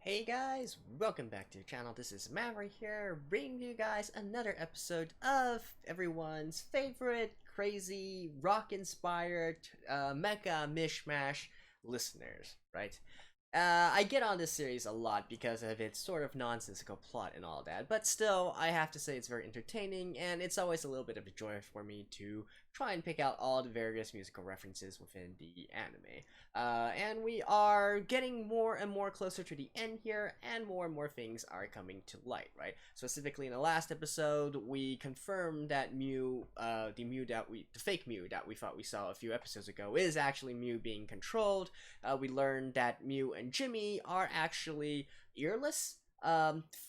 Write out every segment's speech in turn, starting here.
Hey guys, welcome back to the channel. This is Maverick here, bringing you guys another episode of everyone's favorite crazy rock-inspired mecha mishmash listeners, right? I get on this series a lot because of its sort of nonsensical plot and all that, but still, I have to say it's very entertaining, and it's always a little bit of a joy for me to try and pick out all the various musical references within the anime. And we are getting more and more closer to the end here, and more things are coming to light, right? Specifically, in the last episode, we confirmed that the fake Mew that we thought we saw a few episodes ago, is actually Mew being controlled. We learned that Mew and Jimmy are actually earless,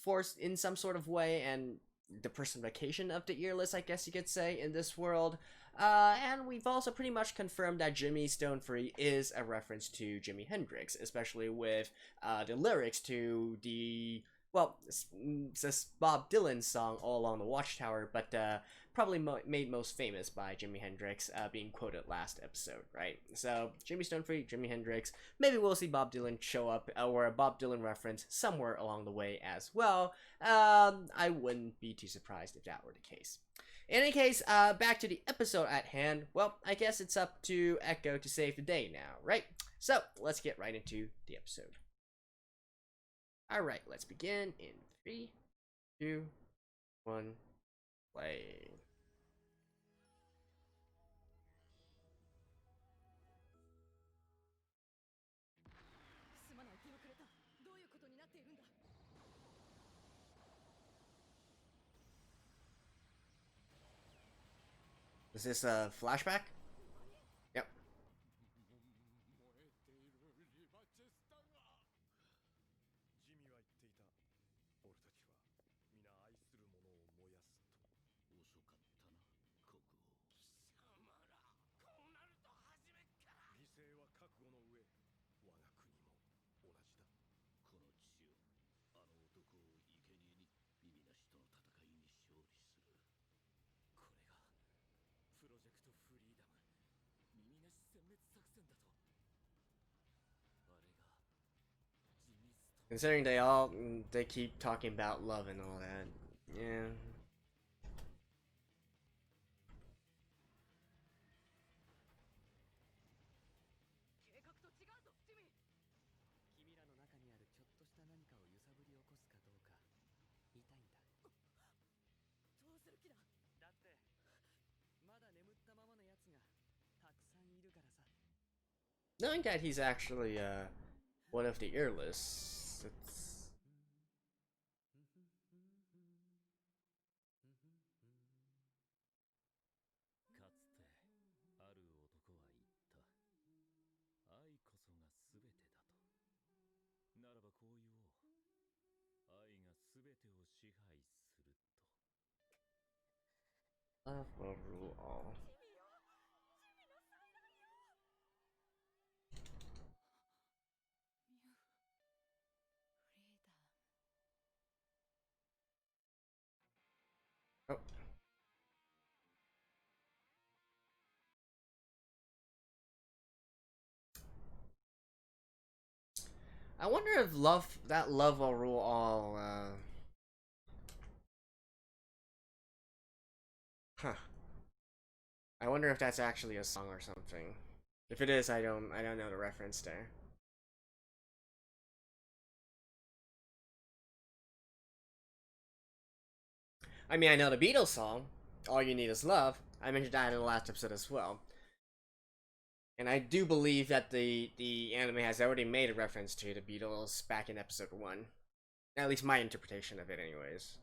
forced in some sort of way, and the personification of the earless, I guess you could say, in this world. And we've also pretty much confirmed that Jimmy Stone Free is a reference to Jimi Hendrix, especially with the lyrics to the, well, it's Bob Dylan song All Along the Watchtower, but probably made most famous by Jimi Hendrix, being quoted last episode, right? So, Jimmy Stone Free, Jimi Hendrix, maybe we'll see Bob Dylan show up, or a Bob Dylan reference somewhere along the way as well. I wouldn't be too surprised if that were the case. In any case, back to the episode at hand. Well, I guess it's up to Echo to save the day now, right? So, let's get right into the episode. Alright, let's begin in 3, 2, 1, play. Is this a flashback? Yep. 'Considering they keep talking about love and all that. Yeah. Knowing that he's actually one of the earless, it's... Love will rule all. Oh. I wonder if that love will rule all, huh. I wonder if that's actually a song or something. If it is, I don't know the reference there. I mean, I know the Beatles song, All You Need Is Love. I mentioned that in the last episode as well. And I do believe that the anime has already made a reference to the Beatles back in episode 1. At least my interpretation of it, anyways.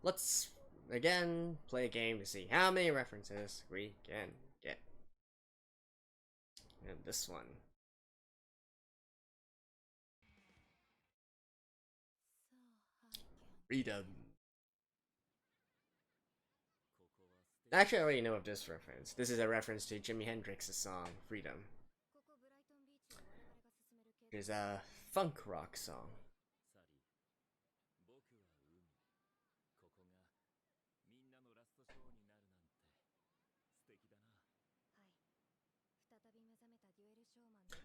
Let's, again, play a game to see how many references we can get. And this one. Freedom. Actually, I already know of this reference. This is a reference to Jimi Hendrix's song Freedom, which is a funk rock song.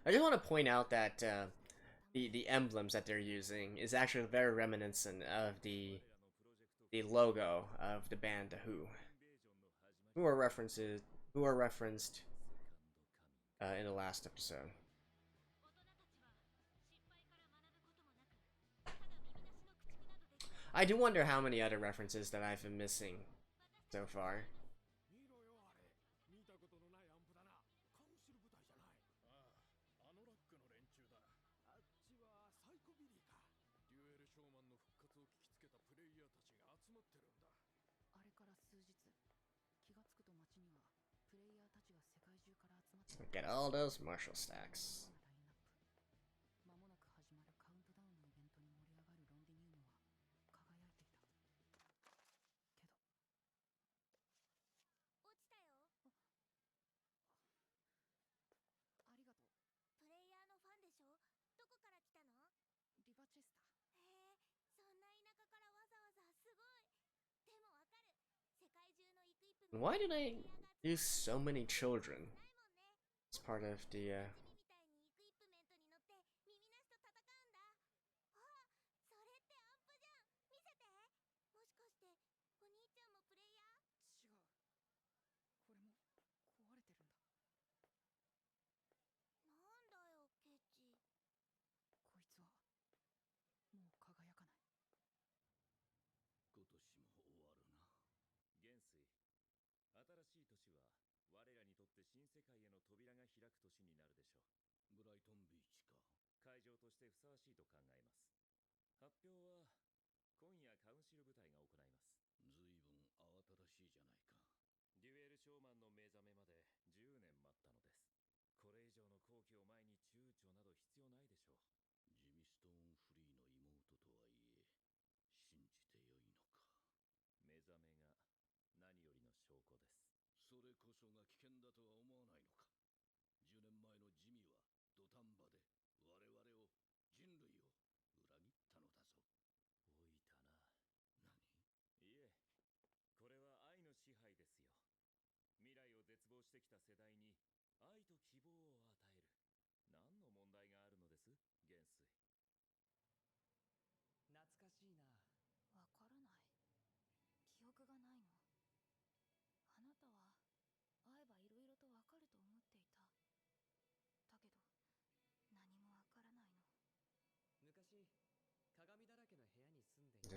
I just want to point out that the emblems that they're using is actually very reminiscent of the logo of the band The Who, who are referenced in the last episode. I do wonder how many other references that I've been missing so far. Get all those Marshall stacks. Why do they use so many children as part of the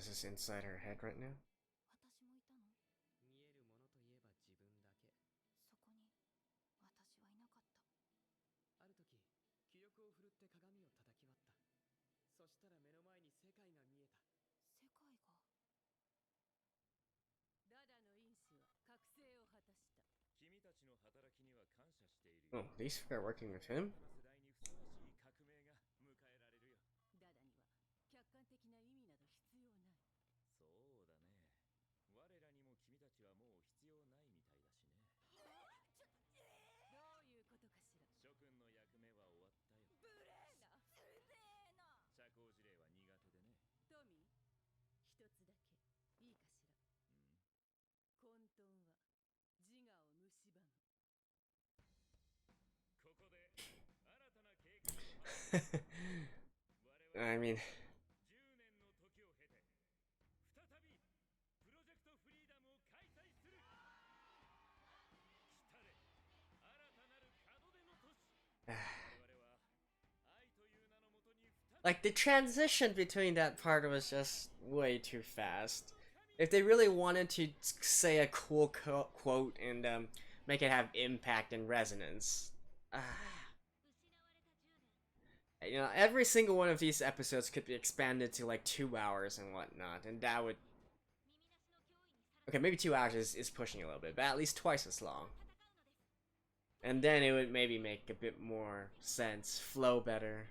This is inside her head right now. Oh, these are working with him? I mean, like the transition between that part was just way too fast. If they really wanted to say a cool quote and make it have impact and resonance, you know, every single one of these episodes could be expanded to like 2 hours and whatnot, and that would... Okay, maybe 2 hours is pushing a little bit, but at least twice as long. And then it would maybe make a bit more sense, flow better.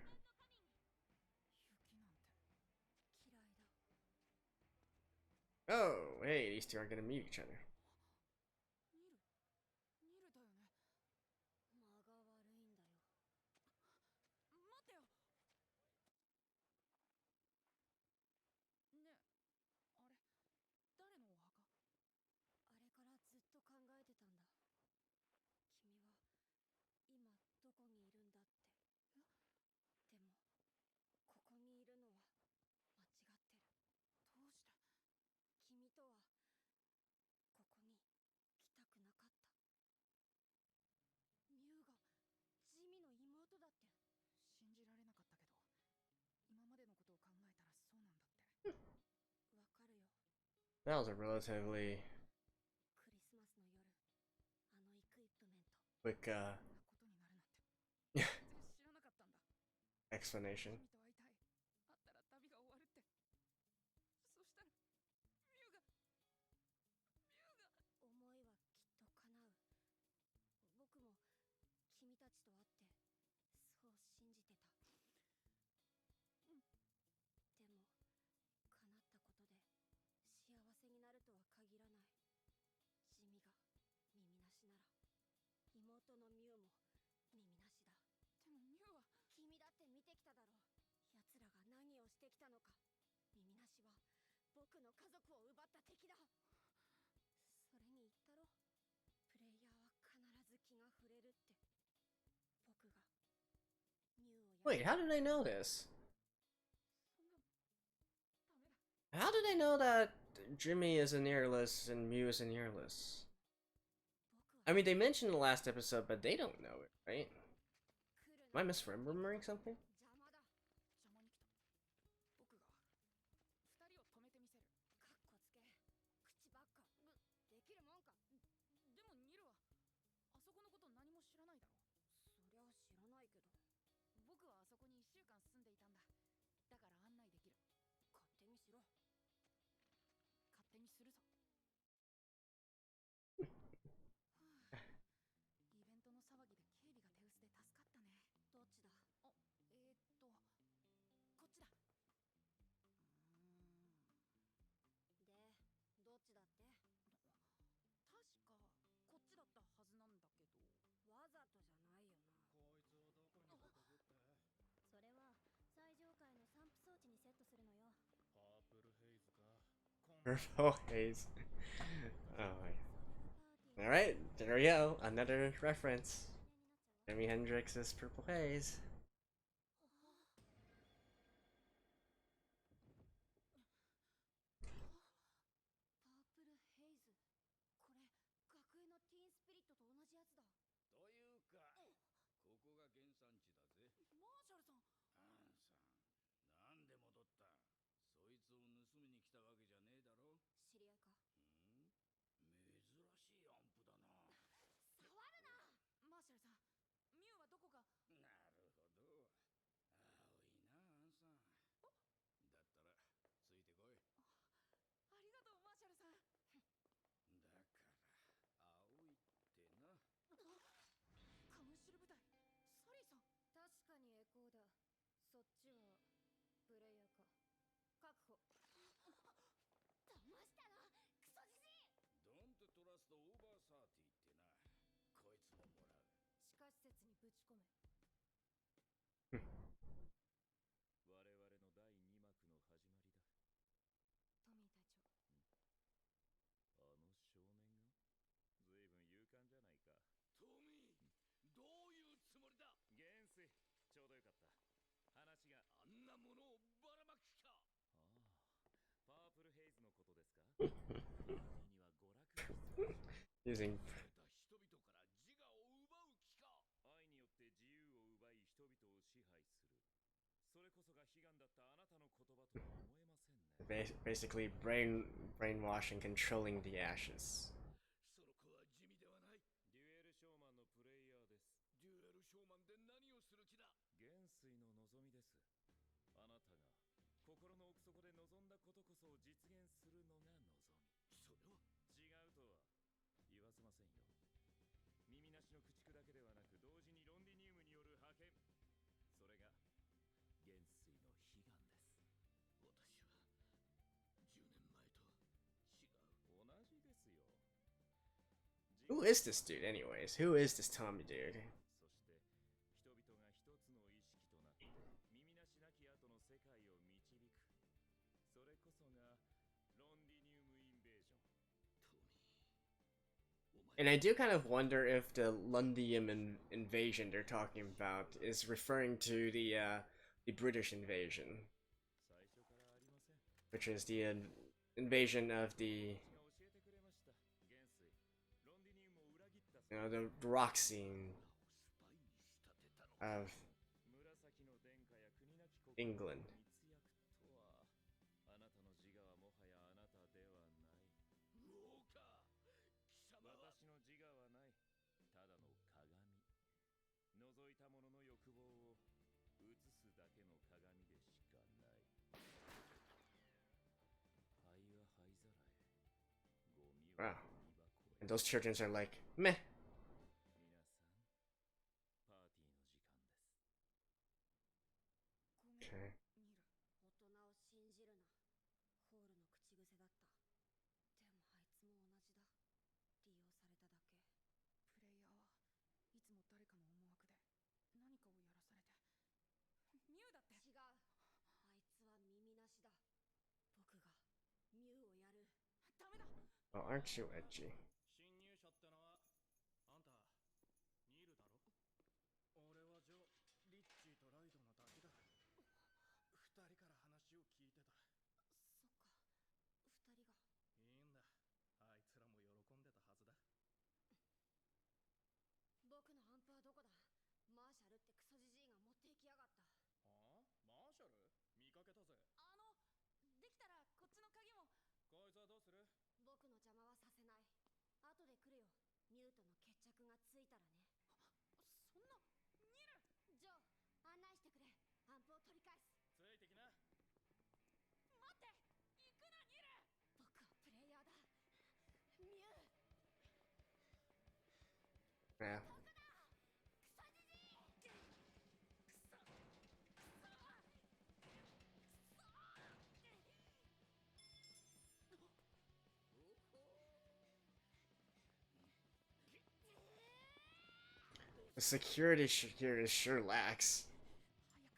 Oh, hey, these two are gonna meet each other. ニルだよね。間が悪いんだよ。待ってよ。ねえ、あれ、誰のお墓？あれからずっと考えてたんだ。君は今どこにいるんだって。でもここにいるのは間違ってる。どうして？君とはここに来たくなかった。ミュウがジミの妹だって。信じられなかったけど、今までのことを考えたらそうなんだって。わかるよ。That was a relatively クリスマスの夜、あのイクイプメント。quick ことになるなんて。全然知らなかったんだ。explanation. 君と会いたい。会ったら旅が終わるって。そしたらミュウが思いはきっと叶う。僕も君たちと会ってそう信じてた。でも叶ったことで幸せになるとは限らない。ジミが耳なしなら妹のミュウも耳なしだ。でもミュウは君だって見てきただろう。奴らが何をしてきたのか。耳なしは僕の家族を奪った敵だ。それに言ったろ、プレイヤーは必ず気が触れるって。僕がミュウを Wait, how did they know this? そんなダメだ。 How do they know that Jimmy is an earless and Mew is an earless? 僕は I mean, they mentioned in the last episode, but they don't know it, right? 来る Am I な。 misremembering something? 邪魔だ。邪魔に来た。僕が二人を止めてみせる。かっこつけ。口ばっか。できるもんか。でもニルはあそこのこと何も知らないだろ。そりゃ知らないけど。僕はあそこに1週間住んでいたんだ。だから案内できる。勝手にしろ。勝手にするぞ。イベントの騒ぎで警備が手薄で助かったね。どっちだ？あ、こっちだ。で、どっちだって？確かこっちだったはずなんだけど。わざとじゃないよな。こいつをどこに運ぶって？それは最上階の散布装置にセットするのよ。パープルヘイズか。Purple haze. Oh my. Alright, there we go. Another reference. Jimi Hendrix's Purple Haze. パープルヘイズ。これ学園のティーンスピリットと同じやつだ。というか、ここが原産地だぜ。マーシャルさん。アンさん、なんで戻った？そいつを盗みに来たわけじゃねえだろ。知り合いか？珍しいアンプだな。触るな。マーシャルさん、ミュウはどこか。なるほど。青いな、アンさん。だったらついてこい。ありがとうマーシャルさん。だから青いってな。カムシル部隊、サリーさん。確かにエコーだ。そっちはプレイヤーか。確保。騙したな、クソジジイ。ドントトラストオーバーサーティってな。こいつももらう。地下施設にぶち込め。我々の第2幕の始まりだ。トミー隊長。あの少年が随分勇敢じゃないか。トミー、どういうつもりだ？元帥、ちょうどよかった。話が。あんなものをばらまく気か。ああ、パープルヘイズのことですか？パーティーには娯楽が必要でしょう。 Using 人々から自我を奪う気か。愛によって自由を奪い人々を支配する。それこそが悲願だったあなたの言葉とは思えませんね。basically brainwashing, controlling the ashes. その子は地味ではない。デュエルショーマンのプレイヤーです。デュエルショーマンで何をする気だ？元帥の望みです。あなたが心の奥底で望んだことこそを実現するのが望み。それは違うとは言わせませんよ。耳なしの駆逐だけではなく同時にロンディニウムによる派遣、それが元帥の悲願です。私は10年前と Who is this dude, anyways? Who is this Tommy dude? そして人々が一つの意識となって耳なしなき後の世界を導く。それこそがロンディニウムインベージョン。 And I do kind of wonder if the Lundium invasion they're talking about is referring to the British invasion, 最初からありません。 which is the invasion of the 教えてくれました。元帥、ロンディニウムを裏切った the rock scene of 紫の殿下や国なき国 England. 密約とは、あなたの自我はもはやあなたではない。もうか貴様は私の自我はない。ただの鏡。覗いたものの欲望を映すだけの鏡でしかない。灰は灰皿へ。ゴミは Wow. ゴミ箱へ。 And those children are like, meh. 皆さん、パーティーの時間です。ごめん、 Okay. ニル。大人を信じるな。ホールの口癖だった。でもあいつも同じだ。利用されただけ。プレイヤーはいつも誰かの思惑で何かをやらされて。ミュウだって。違う。あいつは耳なしだ。僕がミュウをやる。ダメだ。 Oh, aren't you edgy? 侵入者ってのはあんたニールだろ。俺はジョ、リッチーとライドのだけだ。二人から話を聞いてた。そっか。二人が。いいんだ、あいつらも喜んでたはずだ。僕のアンプはどこだ。マーシャルってクソじじいが持って行きやがった。ああ、マーシャル見かけたぜ。できたらこっちの鍵も。こいつはどうする？僕の邪魔はさせない。後で来るよ。ミュウとの決着がついたらね。そんな。ニル。ジョー、案内してくれ。アンプを取り返す。ついてきな。待って。行くなニル。僕はプレイヤーだ。ミュウ。 Yeah. クソじじい。クソ。The security here is sure lax. 早く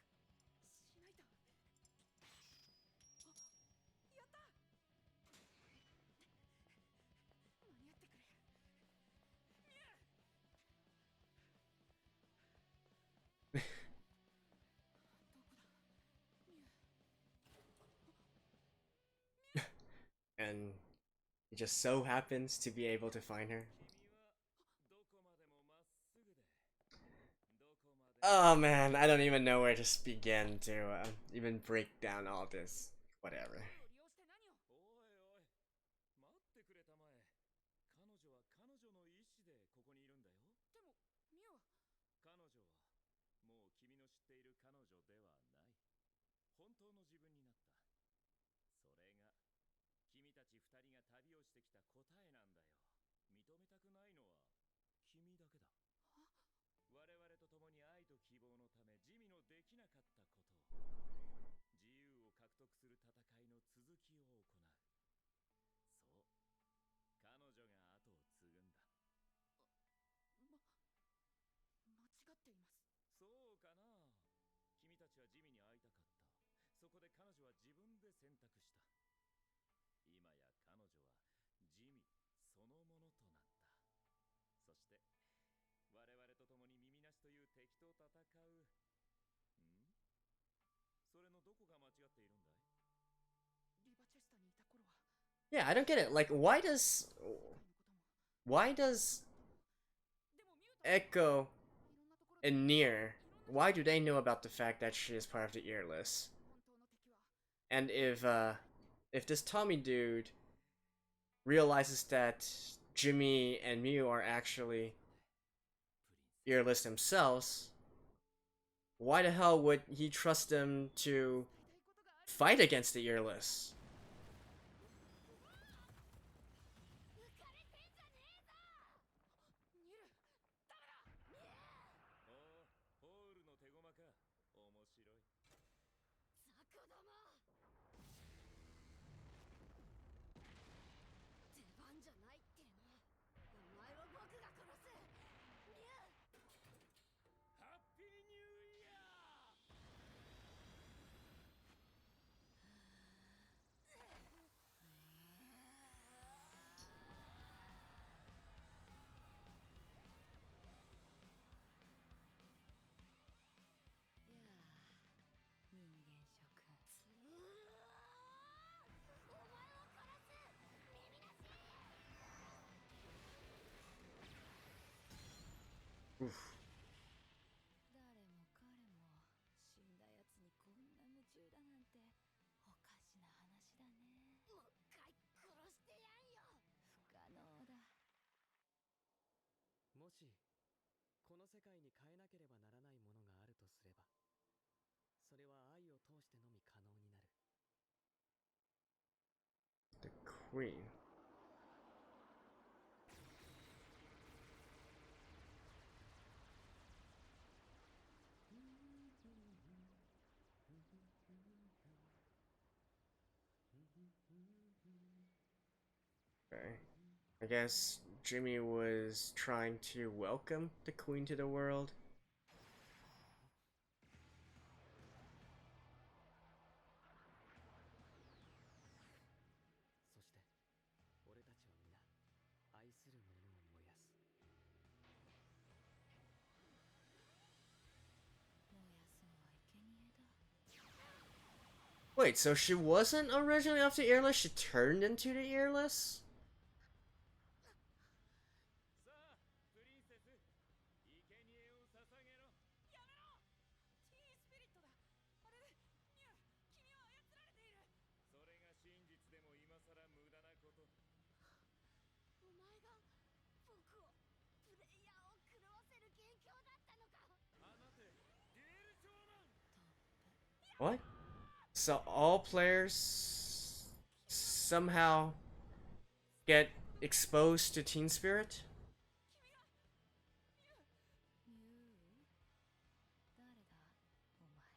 しないと。やった。間に合ってくれ。ミュウ。どこだ。ミュウ。 And he just so happens to be able to find her. 君はどこまでもまっすぐで。どこまでも Oh man, I don't even know where to begin to even break down all this. Whatever. 利用して何を。おいおい、待ってくれたまえ。彼女は彼女の意志でここにいるんだよ。でもミュウは。彼女はもう君の知っている彼女ではない。本当の自分になった。それが君たち二人が旅をしてきた答えなんだよ。認めたくないのは君だけだ。我々と共に愛と希望のため地味のできなかったことを、自由を獲得する戦いの続きを行う。そう、彼女が後を継ぐんだ。間違っています。そうかな。君たちは地味に会いたかった。そこで彼女は自分で選択した。今や彼女は地味そのものとなった。そして我々と共に耳なしという敵と戦う。それのどこが間違っているんだい？リバチェスタにいた頃は。 Yeah, I don't get it. Like, why does でもミュウと。 Echo いろんなところで。 and Nier, why do they know about the fact that she is part of the earless? 本当の敵は。 And if this Tommy dude realizes that Jimmy and Mew are actually earless themselves, why the hell would he trust them to fight against the earless? 浮かれてんじゃねえぞ。ニル。ダメだ。おお、ホールの手駒か。面白い。ザコども。出番じゃないっての。お前は僕が Oof. 誰も彼も死んだやつにこんな夢中だなんておかしな話だね。もう一回殺してやんよ。不可能だ。もしこの世界に変えなければならないものがあるとすれば、それは愛を通してのみ可能になる。 The Queen. Okay. I guess Jimmy was trying to welcome the Queen to the world. そして俺たちは皆愛する者を燃やす。燃やすのは生贄だ。 Wait, so she wasn't originally off the earless? She turned into the earless? さあプリンセス、生贄を捧げろ。やめろ。ティースピリットだ。あれでミュウ、君は操られている。それが真実でも今さら無駄なこと。お前が僕をプレイヤーを狂わせる元凶だったのか。放てデュエル長男。 What? So all players somehow get exposed to Teen Spirit? ミュウ、誰だお前。邪魔だ。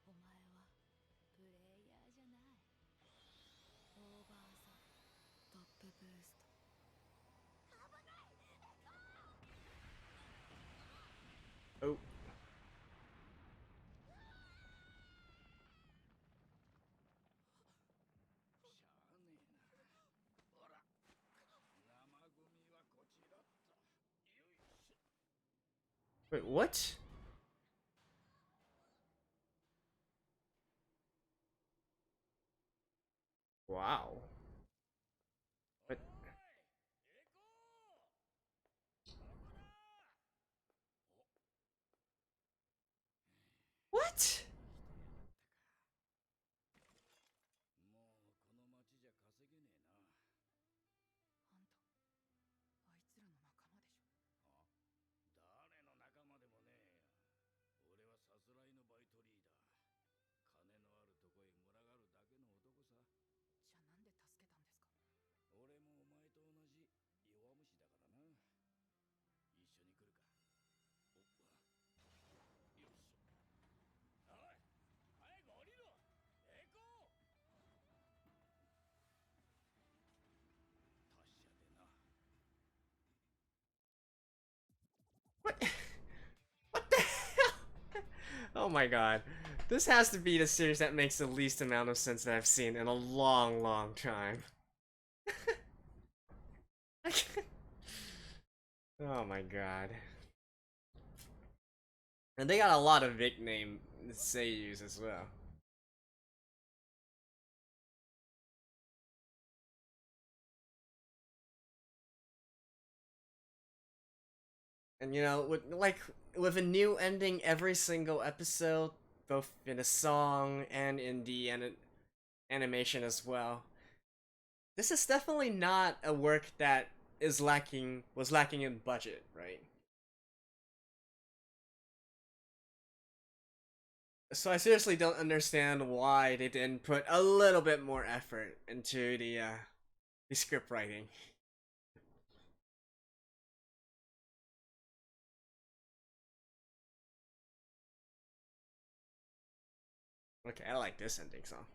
お前はプレイヤーじゃない。オーバーザトップブースト。危ない。 Oh. しゃあねえな。ほら生ゴミはこちらっと。よいしょ。 Wait, what? Wow. What? おい、 What? もうこの町じゃ稼げねえな。あんた、あいつらの仲間でしょ。あ、誰の仲間でもねえよ。俺はさすらいのバイトリーダー。金のあるとこへ群がるだけの男さ。じゃあなんで助けたんですか。俺もお前と同じ弱虫だからな。一緒に来るか。おっ、よいしょ。おい、早く降りろ。エコー。達者でな。 What? What the hell? Oh my god. This has to be the series that makes the least amount of sense that I've seen in a long, long time. Oh my god. And they got a lot of nickname seiyus as well. And you know, with a new ending every single episode, both in the song and in the animation as well. This is definitely not a work that was lacking in budget, right? So I seriously don't understand why they didn't put a little bit more effort into the script writing. Okay, I like this ending song.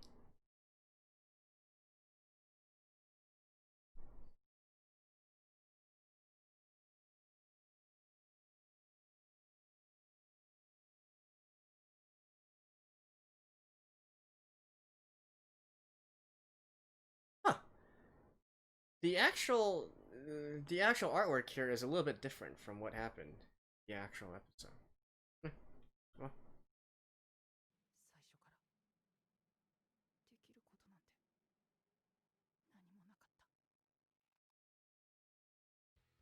Huh. The actual artwork here is a little bit different from what happened in the actual episode. Well, 最初からできることなんて何もなかった。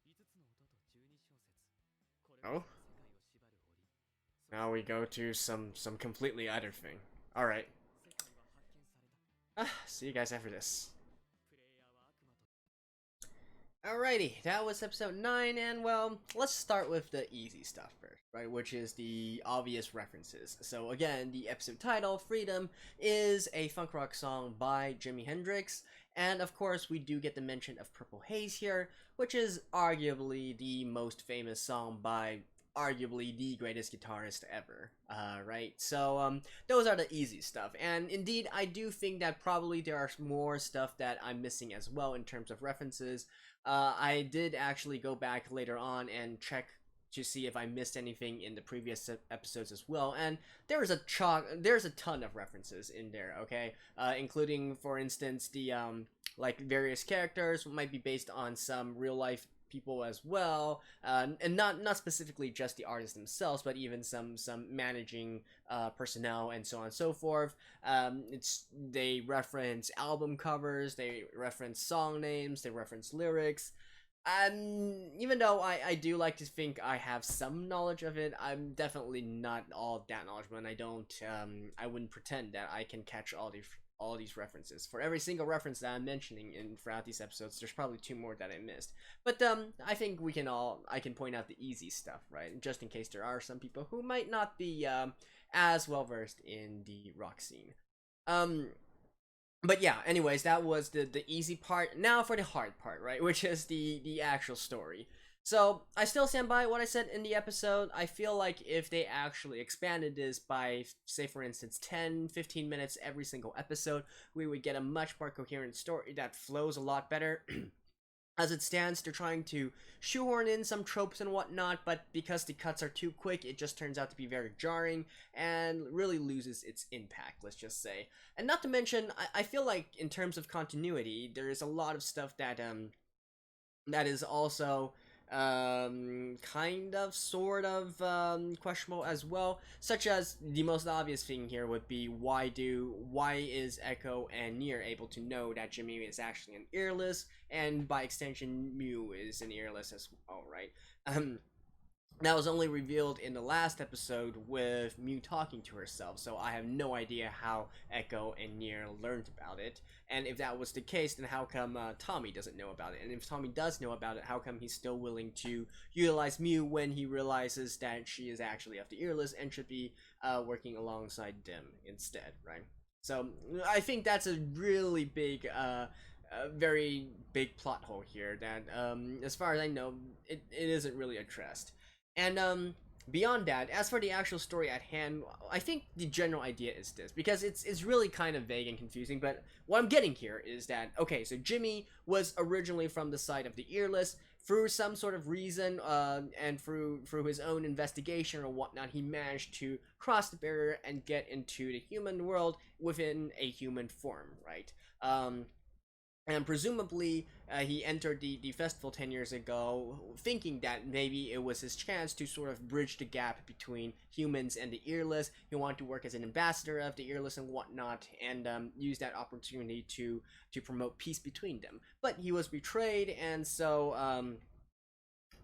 5つの音と Now we go to some completely other thing. All right. See you guys after this. Alrighty, that was episode 9, and well, let's start with the easy stuff first, right? Which is the obvious references. So again, the episode title, Freedom, is a funk rock song by Jimi Hendrix, and of course we do get the mention of Purple Haze here, which is arguably the most famous song by arguably the greatest guitarist ever, right? So those are the easy stuff, and indeed I do think that probably there are more stuff that I'm missing as well in terms of references. I did actually go back later on and check to see if I missed anything in the previous episodes as well, and there's a ton of references in there, okay? Including, for instance, the like various characters might be based on some real life people as well, and not specifically just the artists themselves, but even some managing personnel and so on and so forth. They reference album covers, they reference song names, they reference lyrics. Even though I do like to think I have some knowledge of it, I'm definitely not all that knowledgeable, and I wouldn't pretend that I can catch all these references. For every single reference that I'm mentioning throughout these episodes, there's probably 2 more that I missed. But I think I can point out the easy stuff, right? Just in case there are some people who might not be as well versed in the rock scene. But yeah, anyways, that was the easy part. Now for the hard part, right? Which is the actual story. So, I still stand by what I said in the episode. I feel like if they actually expanded this by, say for instance, 10-15 minutes every single episode, we would get a much more coherent story that flows a lot better. As it stands, they're trying to shoehorn in some tropes and whatnot, but because the cuts are too quick, it just turns out to be very jarring and really loses its impact, let's just say. And not to mention, I feel like in terms of continuity, there is a lot of stuff that is also kind of sort of questionable as well, such as the most obvious thing here would be why is Echo and Nier able to know that Jimmy is actually an earless, and by extension Mew is an earless as well, right? That was only revealed in the last episode with Mew talking to herself, so I have no idea how Echo and Nier learned about it. And if that was the case, then how come Tommy doesn't know about it? And if Tommy does know about it, how come he's still willing to utilize Mew when he realizes that she is actually of the earless and should be working alongside them instead, right? So I think that's a really big, very big plot hole here that, as far as I know, it isn't really addressed. And beyond that, as for the actual story at hand, I think the general idea is this, because it's really kind of vague and confusing, but what I'm getting here is that, okay, so Jimmy was originally from the side of the earless. Through some sort of reason, and through his own investigation or whatnot, he managed to cross the barrier and get into the human world within a human form, right? And presumably, he entered the festival 10 years ago, thinking that maybe it was his chance to sort of bridge the gap between humans and the earless. He wanted to work as an ambassador of the earless and whatnot, and use that opportunity to promote peace between them. But he was betrayed, and so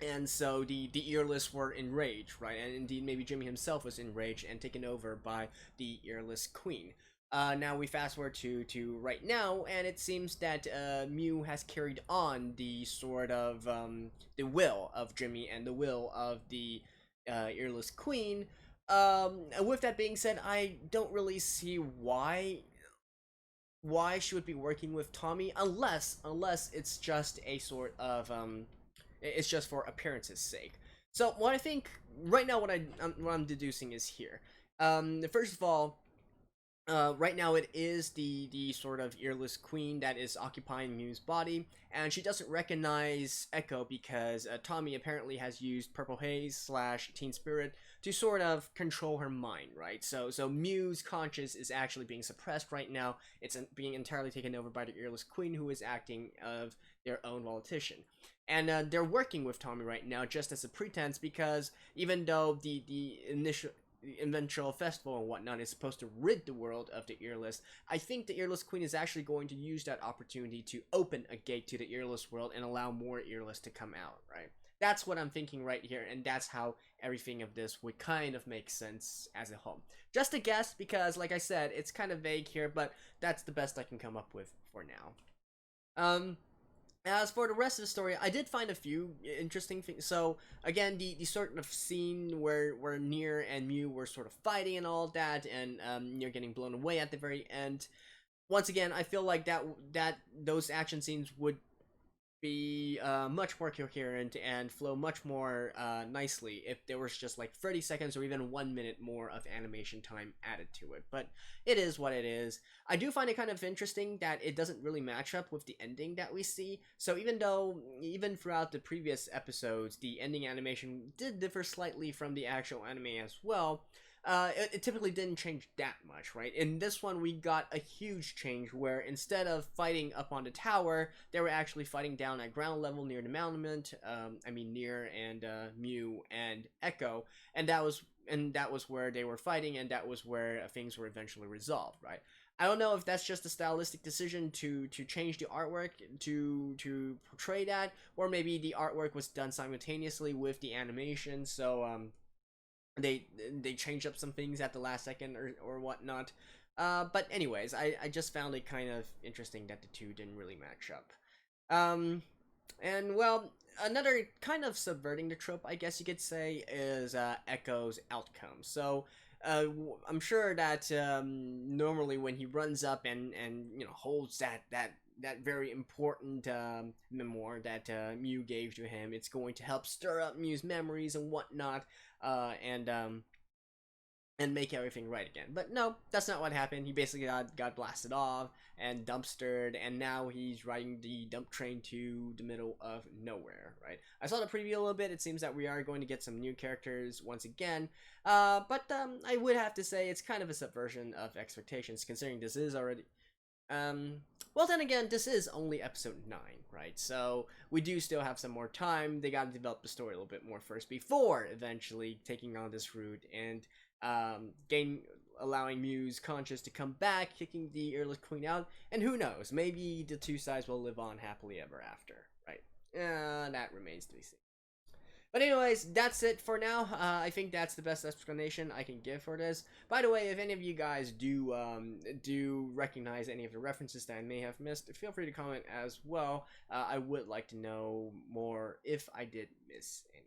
the earless were enraged, right? And indeed, maybe Jimmy himself was enraged and taken over by the earless queen. Now we fast forward to right now, and it seems that Mew has carried on the sort of the will of Jimmy and the will of the earless queen. And with that being said, I don't really see why she would be working with Tommy, unless it's just a sort of it's just for appearance's sake. So what I think right now, what I'm deducing is here. First of all, right now it is the sort of earless queen that is occupying Mew's body, and she doesn't recognize Echo because Tommy apparently has used Purple Haze / Teen Spirit to sort of control her mind, right? So Mew's conscience is actually being suppressed right now. It's being entirely taken over by the earless queen, who is acting of their own volition. And they're working with Tommy right now just as a pretense, because even though the eventual festival and whatnot is supposed to rid the world of the earless, I think the earless queen is actually going to use that opportunity to open a gate to the earless world and allow more earless to come out, right? That's what I'm thinking right here, and that's how everything of this would kind of make sense as a whole. Just a guess, because like I said, it's kind of vague here, but that's the best I can come up with for now. As for the rest of the story, I did find a few interesting things. So again, the sort of scene where Nier and Mew were sort of fighting and all that, and Nier getting blown away at the very end. Once again, I feel like that those action scenes would be much more coherent and flow much more nicely if there was just like 30 seconds or even 1 minute more of animation time added to it. But it is what it is. I do find it kind of interesting that it doesn't really match up with the ending that we see. So even throughout the previous episodes, the ending animation did differ slightly from the actual anime as well. It typically didn't change that much, right? In this one, we got a huge change where instead of fighting up on the tower, they were actually fighting down at ground level near the monument. Nier and Mew and Echo, and that was where they were fighting, and that was where things were eventually resolved, right? I don't know if that's just a stylistic decision to change the artwork to portray that, or maybe the artwork was done simultaneously with the animation, so they changed up some things at the last second or whatnot. But anyways, I just found it kind of interesting that the two didn't really match up. And well, another kind of subverting the trope, I guess you could say, is Echo's outcome. So I'm sure that normally when he runs up and holds that very important memoir that Mew gave to him, it's going to help stir up Mew's memories and whatnot, and make everything right again. But no, that's not what happened. He basically got blasted off and dumpstered, and now he's riding the dump train to the middle of nowhere, right? I saw the preview a little bit. It seems that we are going to get some new characters once again, but I would have to say it's kind of a subversion of expectations, considering this is already... well, then again, this is only episode 9, right? So we do still have some more time. They gotta develop the story a little bit more first before eventually taking on this route and allowing Mew's conscience to come back, kicking the Earless Queen out, and who knows, maybe the two sides will live on happily ever after, right? That remains to be seen. But anyways, that's it for now. I think that's the best explanation I can give for this. By the way, if any of you guys do recognize any of the references that I may have missed, feel free to comment as well. I would like to know more if I did miss any.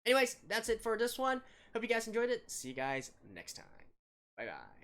Anyways, that's it for this one. Hope you guys enjoyed it. See you guys next time. Bye bye.